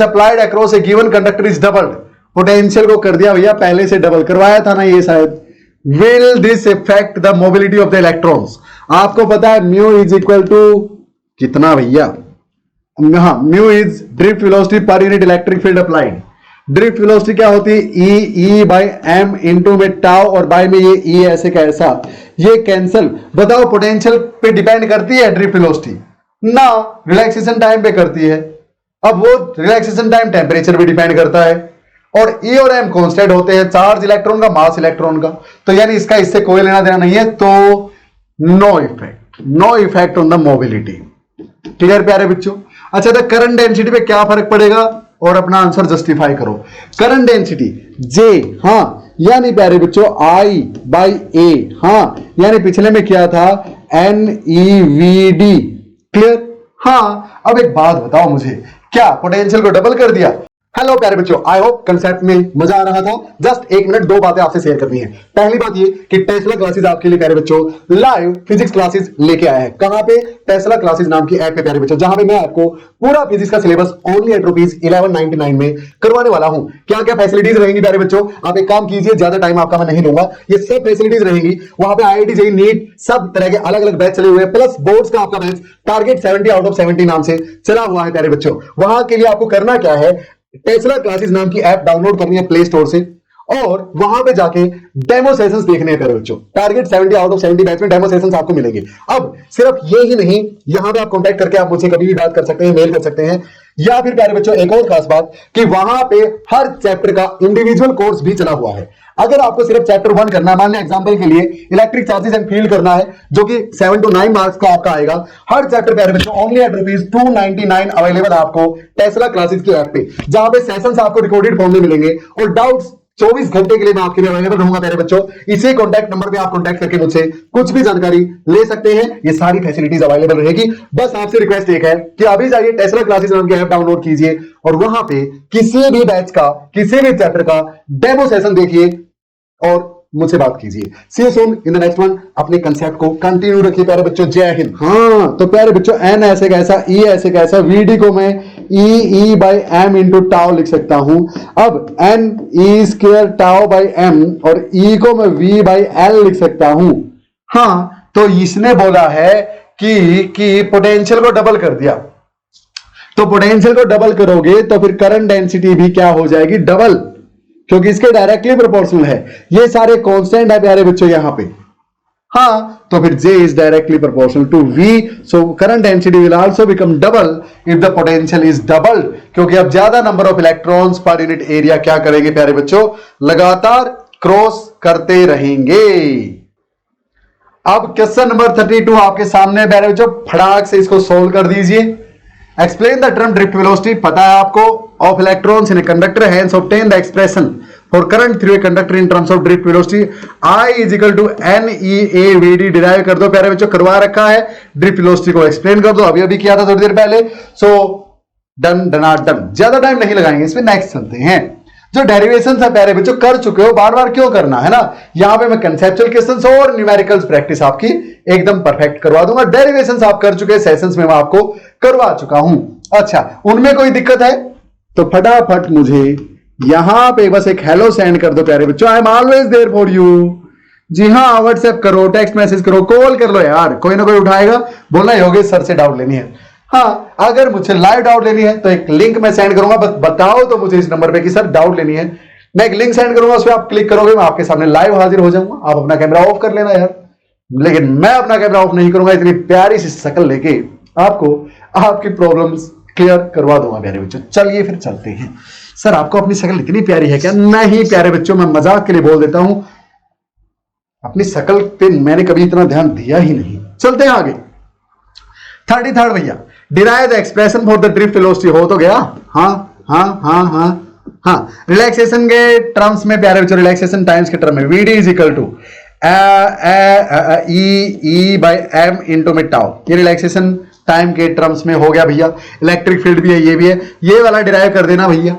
Applied across A given conductor is doubled, potential को कर दिया भैया पहले से डबल करवाया था ना ये शायद। Will this effect the mobility of the electrons, आपको पता है म्यू इज इक्वल टू कितना भैया, हाँ mu is drift velocity per unit electric field applied. Drift velocity क्या होती है, ई बाई एम इंटू में टाउ और बाय में ये ई ऐसे कैसा, ये कैंसल। बताओ पोटेंशियल पे डिपेंड करती है ड्रिफ्ट वेलोसिटी ना, रिलैक्सेशन टाइम पे करती है। अब वो रिलैक्सेशन टाइम टेम्परेचर भी डिपेंड करता है, और ई और एम कांस्टेंट होते हैं, चार्ज इलेक्ट्रॉन का मास इलेक्ट्रॉन का, तो यानी इसका इससे कोई लेना देना नहीं है, तो no effect on the mobility. Clear प्यारे बच्चों। अच्छा तो करंट डेंसिटी पे क्या फर्क पड़ेगा, और अपना आंसर जस्टिफाई करो। करंट डेंसिटी जे, हाँ यानी प्यारे बच्चों आई बाई ए, हाँ यानी पिछले में क्या था NEVD। क्लियर। हाँ अब एक बात बताओ मुझे, क्या पोटेंशियल को डबल कर दिया। हेलो प्यारे बच्चों, आई होप कंसेप्ट में मजा आ रहा था। जस्ट एक मिनट दो बातें आपसे शेयर करनी है। पहली बात ये कि टेस्ला क्लासेस आपके लिए प्यारे बच्चों लाइव फिजिक्स क्लासेस लेके आए हैं। कहां पे, टेस्ला क्लासेस नाम की ऐप पे प्यारे बच्चों, जहां पे मैं आपको पूरा फिजिक्स का सिलेबस ओनली एट ₹1199 में करवाने वाला हूं। क्या क्या फैसिलिटीज रहेंगी प्यारे बच्चों, आप एक काम कीजिए, ज्यादा टाइम आपका मैं नहीं लूंगा, ये सब फैसिलिटीज रहेंगी। वहां पे IIT JEE नीट सब तरह के अलग अलग बैच चले हुए हैं, प्लस बोर्ड्स का आपका बैच टारगेट 70 आउट ऑफ 70 नाम से चला हुआ है प्यारे बच्चों। वहां के लिए आपको करना क्या है, टेस्ला क्लासेस नाम की ऐप डाउनलोड करनी है प्ले स्टोर से, और वहां पे जाके डेमो सेशंस देखने हैं प्यारे बच्चों। टारगेट 70 आउट ऑफ 70 बैच में डेमो सेशंस आपको मिलेंगे। अब सिर्फ ये ही नहीं, यहां पे आप कांटेक्ट करके आप मुझसे कभी भी बात कर सकते हैं, मेल कर सकते हैं, या फिर प्यारे बच्चों एक और खास बात कि वहां पे हर चैप्टर का इंडिविजुअल कोर्स भी चला हुआ है। अगर आपको सिर्फ चैप्टर 1 करना है, मान लें एग्जांपल के लिए इलेक्ट्रिक चार्जेस एंड फील्ड करना है, जो कि 7 to 9 मार्क्स का आपका आएगा, हर चैप्टर प्यारे बच्चों ओनली एट ₹299 अवेलेबल आपको टेस्ला क्लासेस की ऐप पे, जहां पे सेशंस आपको रिकॉर्डेड फॉर्म में मिलेंगे, और डाउट्स 24 घंटे के लिए मैं आपके लिए अवेलेबल रहूंगा प्यारे बच्चों। इसी कॉन्टैक्ट नंबर पे आप कॉन्टैक्ट करके मुझसे कुछ भी जानकारी ले सकते हैं, ये सारी फैसिलिटीज अवेलेबल रहेगी। बस आपसे रिक्वेस्ट एक है कि अभी जाइए टेस्ला क्लासेस नाम की ऐप डाउनलोड कीजिए, और वहां पे किसी भी बैच का, किसी भी चैप्टर का डेमो सेशन देखिए और मुझसे बात कीजिए। See you soon in the next one. अपने कंसेप्ट को कंटिन्यू रखिए प्यारे बच्चों। जय हिंद। हाँ तो प्यारे बच्चों एन ऐसे कैसा, ई ऐसे कैसा, VD को मैं E by M into tau लिख सकता हूं। अब N E square tau by M, और ई को मैं V बाई L लिख सकता हूं। हाँ तो इसने बोला है कि पोटेंशियल को डबल कर दिया, तो पोटेंशियल को डबल करोगे तो फिर करंट डेंसिटी भी क्या हो जाएगी, डबल, क्योंकि इसके डायरेक्टली प्रोपोर्शनल है। ये सारे कांस्टेंट है प्यारे बच्चों यहां पे। हाँ तो फिर J is directly proportional to V, so current density will also become double if the potential is double, क्योंकि अब ज्यादा number of electrons per unit area क्या करेंगे प्यारे बच्चों, लगातार क्रॉस करते रहेंगे। अब क्वेश्चन नंबर 32 आपके सामने प्यारे बच्चों, फटाक से इसको सोल्व कर दीजिए। Explain the term drift velocity, पता है आपको, of electrons in a conductor, hence obtain the expression for current through a conductor in terms of drift velocity. I is equal to NEAVD derive कर दो प्यारे बच्चों, करवा रखा है। ड्रिफ्ट वेलोसिटी को एक्सप्लेन कर दो, अभी अभी किया था थोड़ी देर पहले। सो डन डनाट डन, ज्यादा टाइम नहीं लगाएंगे इसमें, नेक्स्ट चलते हैं। जो डेरिवेशन है प्यारे बच्चों कर चुके हो, बार बार क्यों करना है ना, यहां पे मैं कंसेप्चुअल क्वेश्चंस और न्यूमेरिकल्स प्रैक्टिस आपकी एकदम परफेक्ट करवा दूंगा। डेरिवेशंस आप कर चुके, सेशंस में मैं आपको करवा चुका हूं। अच्छा उनमें कोई दिक्कत है तो फटाफट मुझे यहां पे बस एक हेलो सेंड कर दो प्यारे बच्चों, I am always there for you. जी हाँ, व्हाट्सएप करो, टेक्स्ट मैसेज करो, कॉल कर लो यार, कोई ना कोई उठाएगा। बोलना योगेश सर से डाउट लेनी है। हाँ अगर मुझे लाइव डाउट लेनी है तो एक लिंक मैं सेंड करूंगा, बस बताओ तो मुझे इस नंबर पे कि सर डाउट लेनी है। मैं एक लिंक सेंड करूंगा, उस पर आप क्लिक करोगे, मैं आपके सामने लाइव हाजिर हो जाऊंगा। आप अपना कैमरा ऑफ कर लेना यार, लेकिन मैं अपना कैमरा ऑफ नहीं करूंगा। इतनी प्यारी सी शक्ल लेके आपको आपकी प्रॉब्लम्स क्लियर करवा दूंगा प्यारे बच्चों। चलिए फिर चलते हैं। सर आपको अपनी शक्ल इतनी प्यारी है क्या? नहीं प्यारे बच्चों, मैं मजाक के लिए बोल देता हूं, अपनी शक्ल पे मैंने कभी इतना ध्यान दिया ही नहीं। चलते हैं आगे। 33 भैया, derive the expression for the drift velocity, हो तो गया। हाँ रिलैक्सेशन के टर्म्स में प्यारे बच्चों, रिलैक्सेशन टाइम्स के टर्म में VD is equal to E by M into में टाउ। ये रिलैक्सेशन टाइम के टर्म्स में हो गया भैया। इलेक्ट्रिक फील्ड भी है, ये भी है, ये वाला डिराइव कर देना भैया।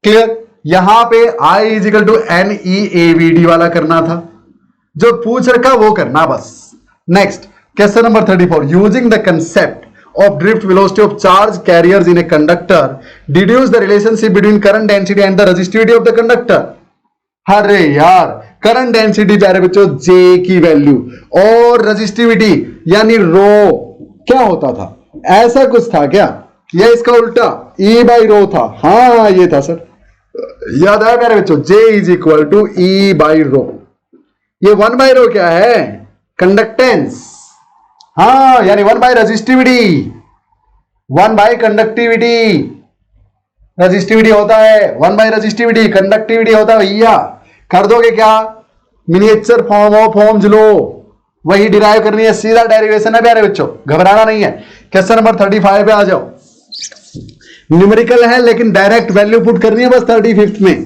क्लियर। यहां पे I is equal to NEAVD वाला करना था, जो पूछ रखा वो करना बस। Next question number 34, using the concept of drift velocity of charge carriers in a conductor, deduce the relationship between current density and the resistivity of the conductor. अरे यार, करंट डेंसिटी प्यारे बच्चों J की वैल्यू और resistivity यानी रो क्या होता था, ऐसा कुछ था क्या, या इसका उल्टा E बाई रो था? हाँ ये था सर, याद आया प्यारे बच्चों, J is equal to E by rho. ये 1 बाई रो क्या है, कंडक्टेंस, हाँ यानी 1 by resistivity, 1 by conductivity, resistivity होता है 1 बाई रेजिस्टिविटी, कंडक्टिविटी होता है भैया, कर दोगे क्या, miniature form of Ohm's law वही डिराइव करनी है, सीधा डेरिवेशन है प्यारे बच्चों, घबराना नहीं है। क्वेश्चन नंबर 35 पे आ जाओ, न्यूमेरिकल है लेकिन डायरेक्ट वैल्यू पुट करनी है बस 35th में,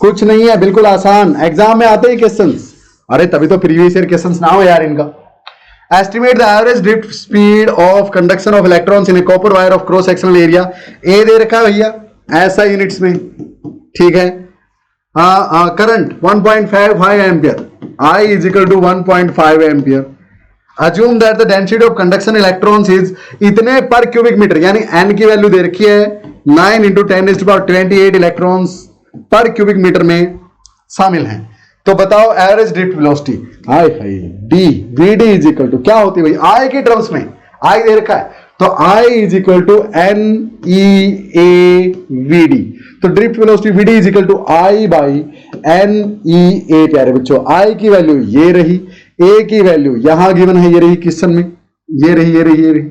कुछ नहीं है, बिल्कुल आसान, एग्जाम में आते ही क्वेश्चंस, अरे तभी तो प्रीवियस ईयर क्वेश्चंस ना हो यार इनका। Estimate the average drift speed of conduction of electrons in a copper wire of cross sectional area, A दे रखा है भैया ऐसा यूनिट्स में, ठीक है। Current 1.55 ampere, I is equal to 1.5 ampere. Assume that the density of conduction electrons is इतने पर क्यूबिक मीटर, यानी n की वैल्यू दे रखी है 9 × 10⁻28 इलेक्ट्रॉन्स पर क्यूबिक मीटर में शामिल हैं। तो बताओ एवरेज ड्रिफ्ट वेलोसिटी, हाय हाय D V D is equal to क्या होती है भाई, आई के टर्म्स में आई दे रखा है, तो I is equal to n e A v d, तो drift velocity v D is equal to I by n e A. प्यारे बच्चों आई की वैल्यू ये रही, ए की वैल्यू यहां गिवन है, ये रही क्वेश्चन में, ये रही ये रही ये रही,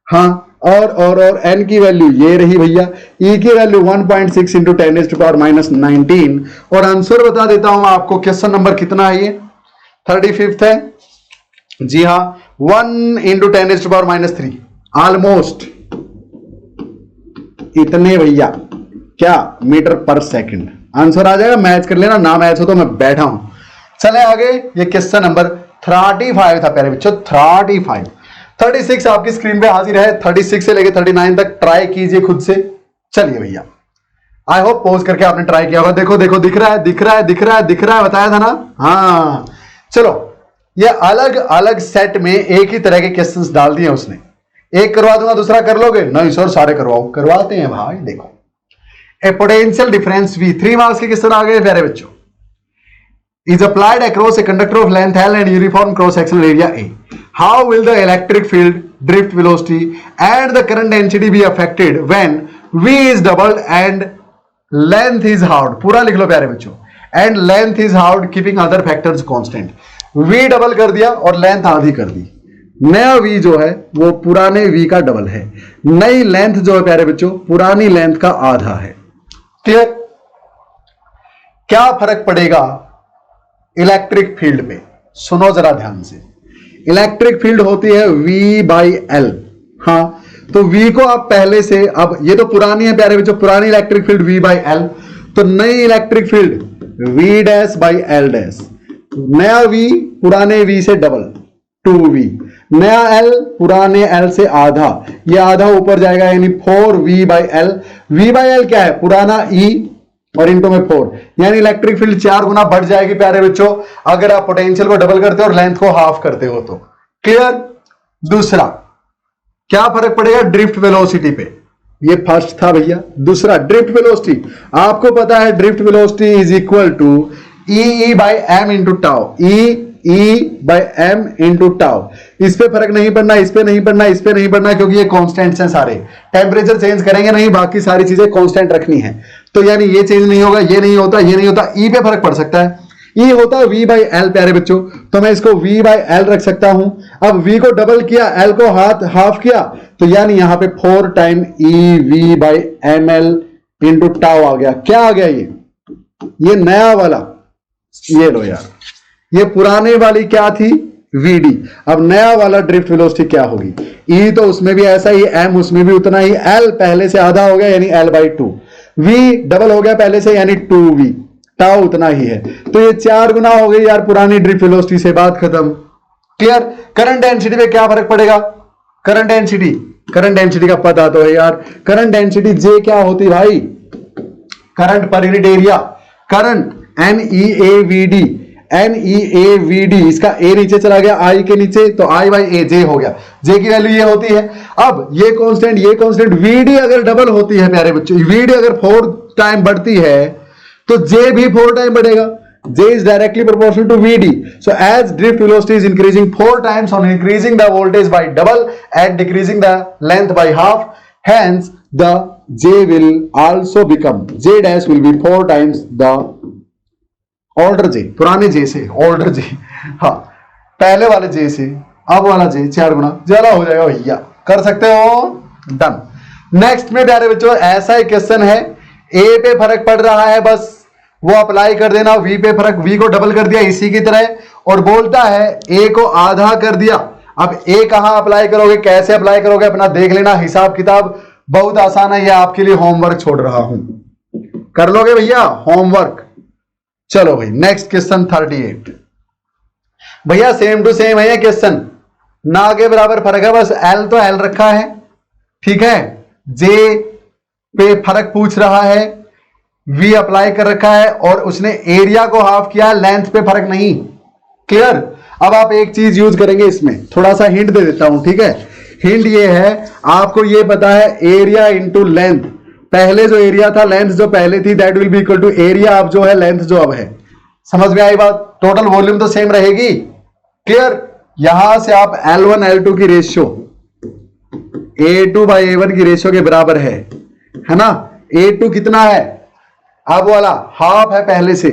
हाँ और एन की वैल्यू ये रही भैया, ई की वैल्यू 1.6 × 10⁻19, और आंसर बता देता हूं आपको, क्वेश्चन नंबर कितना है ये 35th है, जी हाँ 1 × 10⁻³ ऑलमोस्ट इतने भैया क्या मीटर पर सेकंड, आंसर आ जाएगा, मैच कर लेना, ना मैच हो तो मैं बैठा हूं। चले आगे, ये क्वेश्चन नंबर 35 था प्यारे बच्चों, 36 आपकी स्क्रीन पे हाजिर है, 36 से लेके 39 तक ट्राई कीजिए खुद से। चलिए भैया, आई होप पॉज करके आपने ट्राई किया होगा, देखो देखो दिख रहा है, बताया था ना, हाँ चलो, ये अलग अलग सेट में एक ही तरह के क्वेश्चंस डाल दिए उसने, एक करवा दूंगा दूसरा कर लोगे, नहीं सर सारे करवाओ, करवाते हैं भाई। देखो ए पोटेंशियल डिफरेंस V, 3 मार्क्स के क्वेश्चन आ गए प्यारे बच्चों, is applied across a conductor of length L and uniform cross sectional area A. How will the electric field, drift velocity and the current density be affected when V is doubled and length is halved? पूरा लिख लो प्यारे बच्चों, and length is halved keeping other factors constant. V double कर दिया और length आधी कर दी, नया V जो है वो पुराने V का डबल है, नई लेंथ जो है प्यारे बच्चों पुरानी लेंथ का आधा है। क्लियर? क्या फर्क पड़ेगा इलेक्ट्रिक फील्ड पे, सुनो जरा ध्यान से, इलेक्ट्रिक फील्ड होती है V/L, हाँ तो V को आप पहले से, अब ये तो पुरानी है प्यारे बच्चों, पुरानी इलेक्ट्रिक फील्ड V/L, तो नई इलेक्ट्रिक फील्ड V'/L', नया V पुराने V से डबल 2V, नया L पुराने L से आधा, ये आधा ऊपर जाएगा यानी 4V/L। V/L क्या है, पुराना E और इनटू में 4, यानी इलेक्ट्रिक फील्ड 4 गुना बढ़ जाएगी प्यारे बच्चों अगर आप पोटेंशियल को डबल करते हो और लेंथ को हाफ करते हो तो। क्लियर? दूसरा क्या फर्क पड़ेगा ड्रिफ्ट वेलोसिटी पे, ये फर्स्ट था भैया। दूसरा ड्रिफ्ट वेलोसिटी, आपको पता है drift velocity is equal to E/m into tau, E/m into tau. इस पे फर्क नहीं पड़ना, इस पे नहीं पड़ना, इस पे नहीं पड़ना, क्योंकि ये कांस्टेंट्स हैं सारे, टेम्परेचर चेंज करेंगे नहीं, बाकी सारी चीजें कांस्टेंट रखनी है, तो यानी ये चेंज नहीं होगा, ये नहीं होता, ये नहीं होता, E पे फर्क पड़ सकता है, E होता है V/L प्यारे बच्चों, तो मैं इसको V/L रख सकता हूं। अब V को डबल किया, L को हाफ किया, तो यानी यहां पे 4 टाइम EV/ml इंटू टाउ आ गया। क्या आ गया ये नया वाला, ये लो यार, ये पुराने वाली क्या थी VD, अब नया वाला ड्रिफ्ट वेलोसिटी क्या होगी, E तो उसमें भी ऐसा ही, M उसमें भी उतना ही, L पहले से आधा हो गया यानी L/2, V डबल हो गया पहले से यानी 2V, टाउ उतना ही है, तो ये 4 गुना हो गई यार पुरानी ड्रिफ्ट वेलोसिटी से, बात खत्म। क्लियर? करंट डेंसिटी पे क्या फर्क पड़ेगा, करंट डेंसिटी का पता तो है यार, करंट डेंसिटी J क्या होती भाई, current per unit area, current NEAVD, NEAVD, इसका ए नीचे चला गया आई के नीचे, तो I बाई ए जे हो गया, जे की वैल्यू ये होती है। अब ये कांस्टेंट VD अगर डबल होती है प्यारे बच्चों, VD अगर 4 टाइम बढ़ती है तो जे भी 4 टाइम बढ़ेगा। J is directly proportional to VD. So as drift velocity is increasing 4 times on increasing the voltage by double and decreasing the length by half, hence the J will also become, J dash will be 4 times the older J, पुराने J से older J, हाँ पहले वाले J से अब वाला J 4 गुना ज्यादा हो जाएगा भैया, कर सकते हो, डन। नेक्स्ट में प्यारे बच्चों ऐसा ही क्वेश्चन है, A पे फर्क पड़ रहा है, बस वो अप्लाई कर देना, V पे फर्क, V को डबल कर दिया इसी की तरह, और बोलता है A को आधा कर दिया। अब A कहां अप्लाई करोगे, कैसे अप्लाई करोगे, अपना देख लेना, हिसाब किताब बहुत आसान है, ये आपके लिए होमवर्क छोड़ रहा हूं, कर लोगे भैया होमवर्क। चलो भाई नेक्स्ट क्वेश्चन 38, भैया सेम टू सेम है ये क्वेश्चन, ना के बराबर फर्क है, बस L तो L रखा है, ठीक है, J पे फर्क पूछ रहा है, V अप्लाई कर रखा है, और उसने एरिया को हाफ किया, लेंथ पे फर्क नहीं, क्लियर। अब आप एक चीज यूज करेंगे इसमें, थोड़ा सा हिंट दे देता हूं, ठीक है, हिंट ये है, आपको ये पता है एरिया इंटू लेंथ, पहले जो एरिया था लेंथ जो पहले थी that will be equal to area अब जो है लेंथ जो अब है, समझ में आई बात, टोटल वॉल्यूम तो सेम रहेगी, क्लियर। यहां से आप L1 L2 की रेशियो A2 बाई A1 की रेशियो के बराबर है ना, A2 कितना है, अब वाला हाफ है, पहले से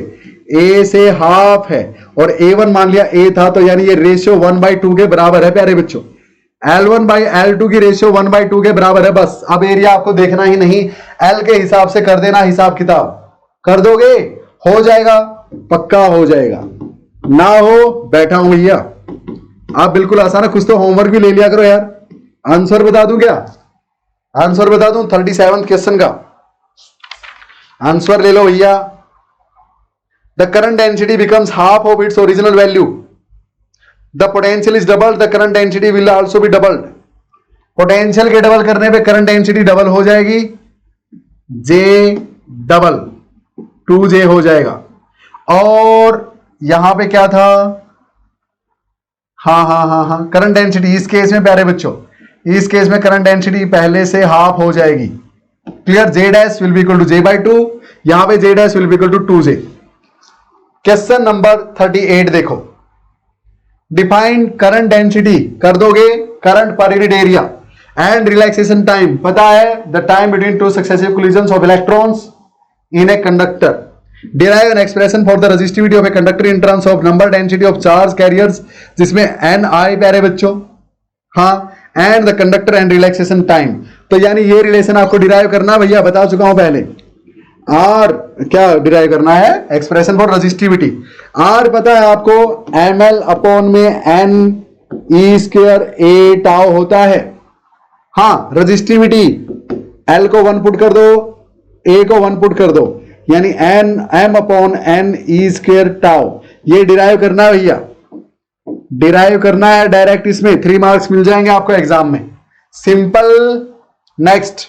A से हाफ है, और A1 मान लिया A था, तो यानी ये रेशियो 1/2 के बराबर है प्यारे बच्चों, L1 बाई L2 की रेशियो 1/2 के बराबर है, बस अब एरिया आपको देखना ही नहीं, L के हिसाब से कर देना, हिसाब किताब कर दोगे, हो जाएगा, पक्का हो जाएगा, ना हो बैठा हूं भैया, आप बिल्कुल आसान है, कुछ तो होमवर्क भी ले लिया करो यार। आंसर बता दूं क्या, आंसर बता दूं 37 क्वेश्चन का आंसर ले लो भैया। The current density becomes half of its original value, the potential is doubled, the current density will also be doubled, potential के डबल करने पे करंट डेंसिटी डबल हो जाएगी, J डबल 2J हो जाएगा, और यहां पे क्या था, हाँ करंट डेंसिटी, इस केस में प्यारे बच्चों, इस केस में करंट डेंसिटी पहले से हाफ हो जाएगी, clear, J dash will be equal to J/2, यहां पे J dash will be equal to 2J। Question number 38 देखो, डिफाइन करंट डेंसिटी कर दोगे, current per unit area and relaxation time, पता है the time between two successive collisions of electrons in a conductor, derive an expression for the resistivity of a conductor in terms of number density of charge carriers, जिसमें Ni प्यारे बच्चों, हाँ, and the conductor and relaxation time, तो यानी ये relation आपको derive करना, भैया बता चुका हूं पहले, आर क्या डिराइव करना है, एक्सप्रेशन फॉर रेजिस्टिविटी, आर पता है आपको ml अपॉन में NE² A टाउ होता है, हाँ, रेजिस्टिविटी L को 1 पुट कर दो, A को 1 पुट कर दो, यानी m अपॉन NE² टाउ, ये डिराइव करना है भैया, डिराइव करना है डायरेक्ट, इसमें 3 मार्क्स मिल जाएंगे आपको एग्जाम में, सिंपल। नेक्स्ट